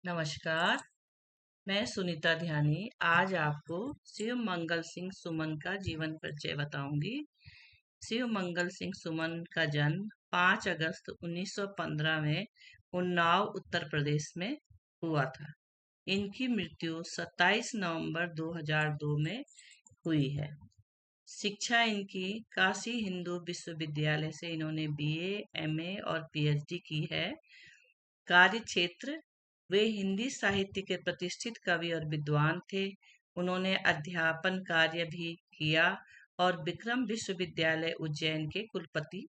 नमस्कार। मैं सुनीता ध्यानी आज आपको शिव मंगल सिंह सुमन का जीवन परिचय बताऊंगी। शिव मंगल सिंह सुमन का जन्म 5 अगस्त 1915 में उन्नाव उत्तर प्रदेश में हुआ था। इनकी मृत्यु 27 नवंबर 2002 में हुई है। शिक्षा इनकी काशी हिंदू विश्वविद्यालय से इन्होंने बीए, एमए और पीएचडी की है। कार्य क्षेत्र, वे हिंदी साहित्य के प्रतिष्ठित कवि और विद्वान थे। उन्होंने अध्यापन कार्य भी किया और विक्रम विश्वविद्यालय उज्जैन के कुलपति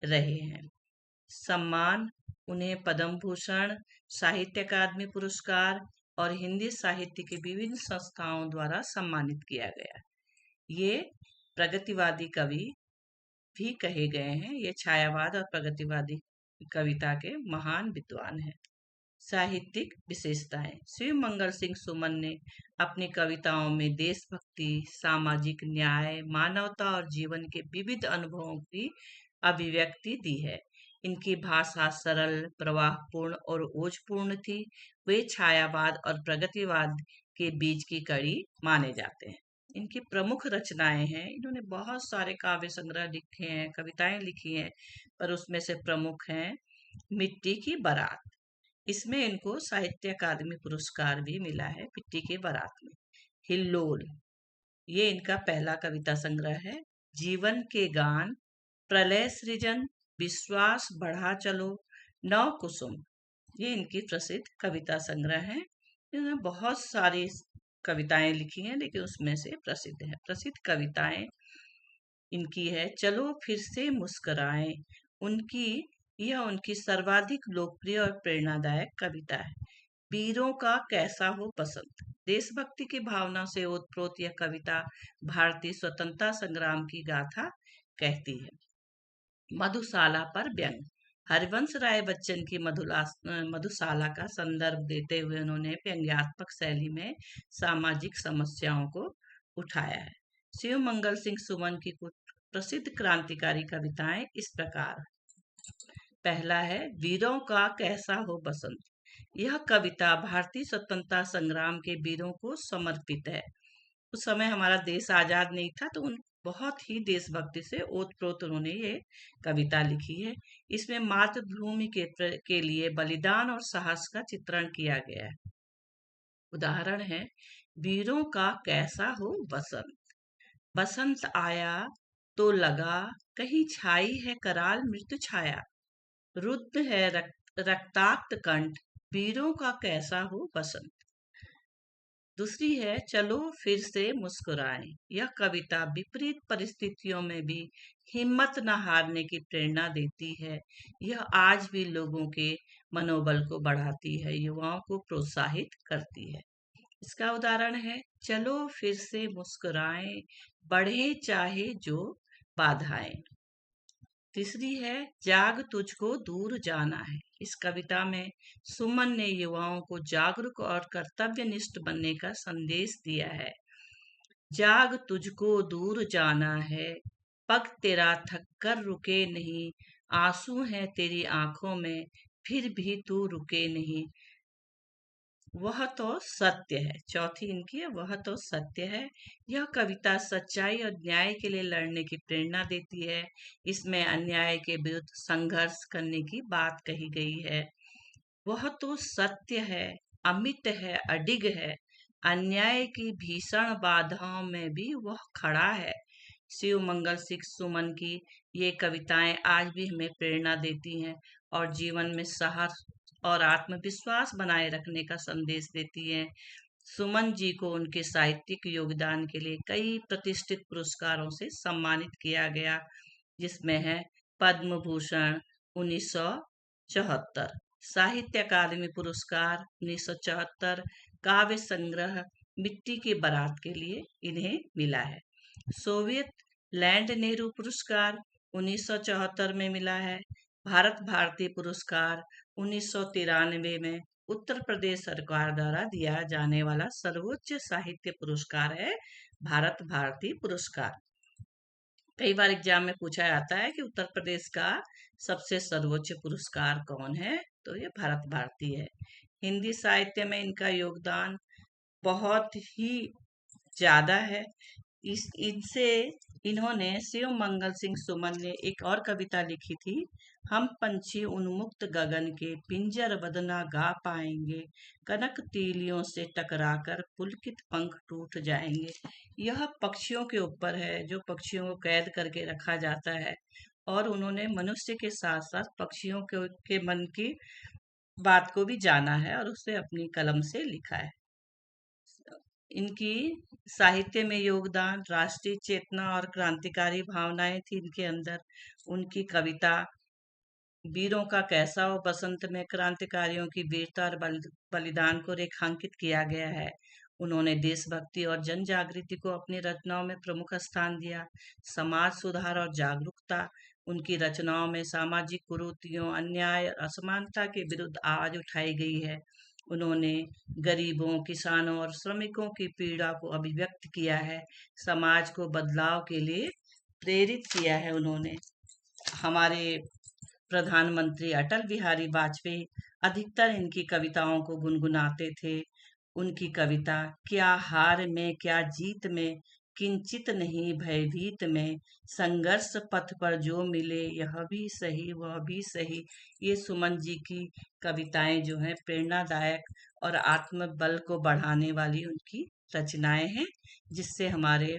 रहे हैं। सम्मान, उन्हें पद्म भूषण, साहित्य अकादमी पुरस्कार और हिंदी साहित्य की विभिन्न संस्थाओं द्वारा सम्मानित किया गया। ये प्रगतिवादी कवि भी कहे गए हैं। ये छायावाद और प्रगतिवादी कविता के महान विद्वान हैं। साहित्यिक विशेषताएं, शिव मंगल सिंह सुमन ने अपनी कविताओं में देशभक्ति, सामाजिक न्याय, मानवता और जीवन के विविध अनुभवों की अभिव्यक्ति दी है। इनकी भाषा सरल, प्रवाहपूर्ण और ओजपूर्ण थी। वे छायावाद और प्रगतिवाद के बीच की कड़ी माने जाते हैं। इनकी प्रमुख रचनाएं हैं, इन्होंने बहुत सारे काव्य संग्रह लिखे हैं, कविताएं लिखी हैं, पर उसमें से प्रमुख हैं मिट्टी की बारात। इसमें इनको साहित्य अकादमी पुरस्कार भी मिला है। मिट्टी की बारात में हिल्लोल, ये इनका पहला कविता संग्रह है। जीवन के गान, प्रलय सृजन, विश्वास बढ़ा चलो, नव कुसुम, ये इनकी प्रसिद्ध कविता संग्रह है। इन्होंने बहुत सारी कविताएं लिखी हैं, लेकिन उसमें से प्रसिद्ध कविताएं इनकी है चलो फिर से मुस्कुराएं। उनकी सर्वाधिक लोकप्रिय और प्रेरणादायक कविता है। वीरों का कैसा हो बसंत, देशभक्ति की भावना से ओतप्रोत यह कविता भारतीय स्वतंत्रता संग्राम की गाथा कहती है। मधुशाला पर व्यंग, हरिवंश राय बच्चन की मधुशाला का संदर्भ देते हुए उन्होंने व्यंग्यात्मक शैली में सामाजिक समस्याओं को उठाया है। शिव मंगल सिंह सुमन की कुछ प्रसिद्ध क्रांतिकारी कविताएं इस प्रकार। पहला है वीरों का कैसा हो बसंत। यह कविता भारतीय स्वतंत्रता संग्राम के वीरों को समर्पित है। उस समय हमारा देश आजाद नहीं था, तो उन बहुत ही देशभक्ति से ओतप्रोत उन्होंने ये कविता लिखी है। इसमें मातृभूमि के लिए बलिदान और साहस का चित्रण किया गया है। उदाहरण है, वीरों का कैसा हो बसंत। बसंत आया तो लगा कहीं छाई है कराल मृत्यु छाया। रुद्ध है रक्ताक्त कंठ, वीरों का कैसा हो बसंत। दूसरी है चलो फिर से मुस्कुराएं। यह कविता विपरीत परिस्थितियों में भी हिम्मत न हारने की प्रेरणा देती है। यह आज भी लोगों के मनोबल को बढ़ाती है, युवाओं को प्रोत्साहित करती है। इसका उदाहरण है चलो फिर से मुस्कुराएं, बढ़े चाहे जो बाधाएं। तीसरी है जाग तुझको दूर जाना है। इस कविता में सुमन ने युवाओं को जागरूक और कर्तव्यनिष्ठ बनने का संदेश दिया है। जाग तुझको दूर जाना है, पग तेरा थक कर रुके नहीं, आंसू है तेरी आंखों में फिर भी तू रुके नहीं, वह तो सत्य है। चौथी इनकी है वह तो सत्य है। यह कविता सच्चाई और न्याय के लिए लड़ने की प्रेरणा देती है। इसमें अन्याय के विरुद्ध संघर्ष करने की बात कही गई है। वह तो सत्य है, अमिट है, अडिग है, अन्याय की भीषण बाधाओं में भी वह खड़ा है। शिव मंगल सिंह सुमन की ये कविताएं आज भी हमें प्रेरणा देती हैं और जीवन में साहस और आत्मविश्वास बनाए रखने का संदेश देती हैं। सुमन जी को उनके साहित्यिक योगदान के लिए कई प्रतिष्ठित पुरस्कारों से सम्मानित किया गया, जिसमें है पद्म भूषण 1974, साहित्य अकादमी पुरस्कार 1974, काव्य संग्रह मिट्टी की बारात के लिए इन्हें मिला है। सोवियत लैंड नेहरू पुरस्कार 1974 में मिला है। भारत भारती पुरस्कार 1993 में उत्तर प्रदेश सरकार द्वारा दिया जाने वाला सर्वोच्च साहित्य पुरस्कार है भारत भारती पुरस्कार। कई बार एग्जाम में पूछा जाता है कि उत्तर प्रदेश का सबसे सर्वोच्च पुरस्कार कौन है, तो ये भरत भारती है। हिंदी साहित्य में इनका योगदान बहुत ही ज्यादा है। इस इनसे इन्होंने शिव मंगल सिंह सुमन ने एक और कविता लिखी थी। हम पंछी उन्मुक्त गगन के पिंजर बदना गा पाएंगे, कनक तीलियों से टकराकर पुलकित पंख टूट जाएंगे। यह पक्षियों के ऊपर है, जो पक्षियों को कैद करके रखा जाता है, और उन्होंने मनुष्य के साथ साथ पक्षियों के मन की बात को भी जाना है और उसे अपनी कलम से लिखा है। इनकी साहित्य में योगदान, राष्ट्रीय चेतना और क्रांतिकारी भावनाएं थी इनके अंदर। उनकी कविता वीरों का कैसा हो बसंत में क्रांतिकारियों की वीरता और बलिदान को रेखांकित किया गया है। उन्होंने देशभक्ति और जन जागृति को अपनी रचनाओं में प्रमुख स्थान दिया। समाज सुधार और जागरूकता, उनकी रचनाओं में सामाजिक कुरीतियों, अन्याय और असमानता के विरुद्ध आवाज उठाई गई है। उन्होंने गरीबों, किसानों और श्रमिकों की पीड़ा को अभिव्यक्त किया है। समाज को बदलाव के लिए प्रेरित किया है उन्होंने। हमारे प्रधानमंत्री अटल बिहारी वाजपेयी अधिकतर इनकी कविताओं को गुनगुनाते थे। उनकी कविता क्या हार में क्या जीत में, किंचित नहीं भयभीत में, संघर्ष पथ पर जो मिले यह भी सही वह भी सही, ये सुमन जी की कविताएं जो हैं प्रेरणादायक और आत्मबल को बढ़ाने वाली उनकी रचनाएं हैं, जिससे हमारे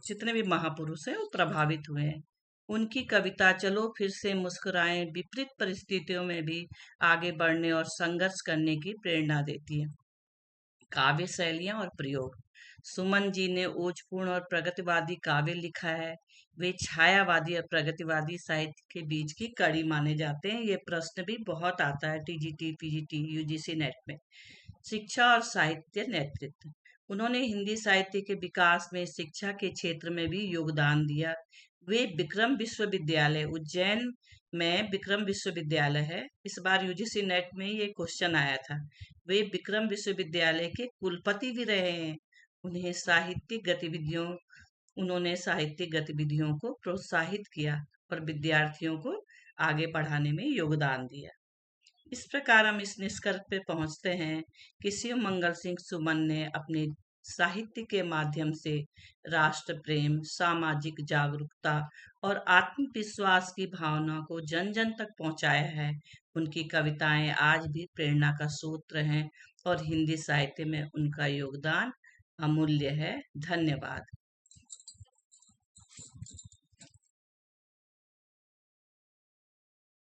जितने भी महापुरुष हैं वो प्रभावित हुए हैं। उनकी कविता चलो फिर से मुस्कुराएं विपरीत परिस्थितियों में भी आगे बढ़ने और संघर्ष करने की प्रेरणा देती है। काव्य शैलियां और प्रयोग, सुमन जी ने ओजपूर्ण और प्रगतिवादी काव्य लिखा है। वे छायावादी और प्रगतिवादी साहित्य के बीच की कड़ी माने जाते हैं। ये प्रश्न भी बहुत आता है टीजीटी, पीजीटी, यूजीसी नेट में। शिक्षा और साहित्य नेतृत्व, उन्होंने हिंदी साहित्य के विकास में शिक्षा के क्षेत्र में भी योगदान दिया। वे विक्रम विश्वविद्यालय उज्जैन में विक्रम विश्वविद्यालय है, इस बार यूजीसी नेट में ये क्वेश्चन आया था। वे विक्रम विश्वविद्यालय के कुलपति भी रहे हैं। उन्होंने साहित्यिक गतिविधियों को प्रोत्साहित किया और विद्यार्थियों को आगे बढ़ाने में योगदान दिया। इस प्रकार हम इस निष्कर्ष पे पहुंचते हैं कि शिव मंगल सिंह सुमन ने अपने साहित्य के माध्यम से राष्ट्र प्रेम, सामाजिक जागरूकता और आत्मविश्वास की भावना को जन जन तक पहुंचाया है। उनकी कविताएं आज भी प्रेरणा का सूत्र हैं और हिंदी साहित्य में उनका योगदान अमूल्य है। धन्यवाद।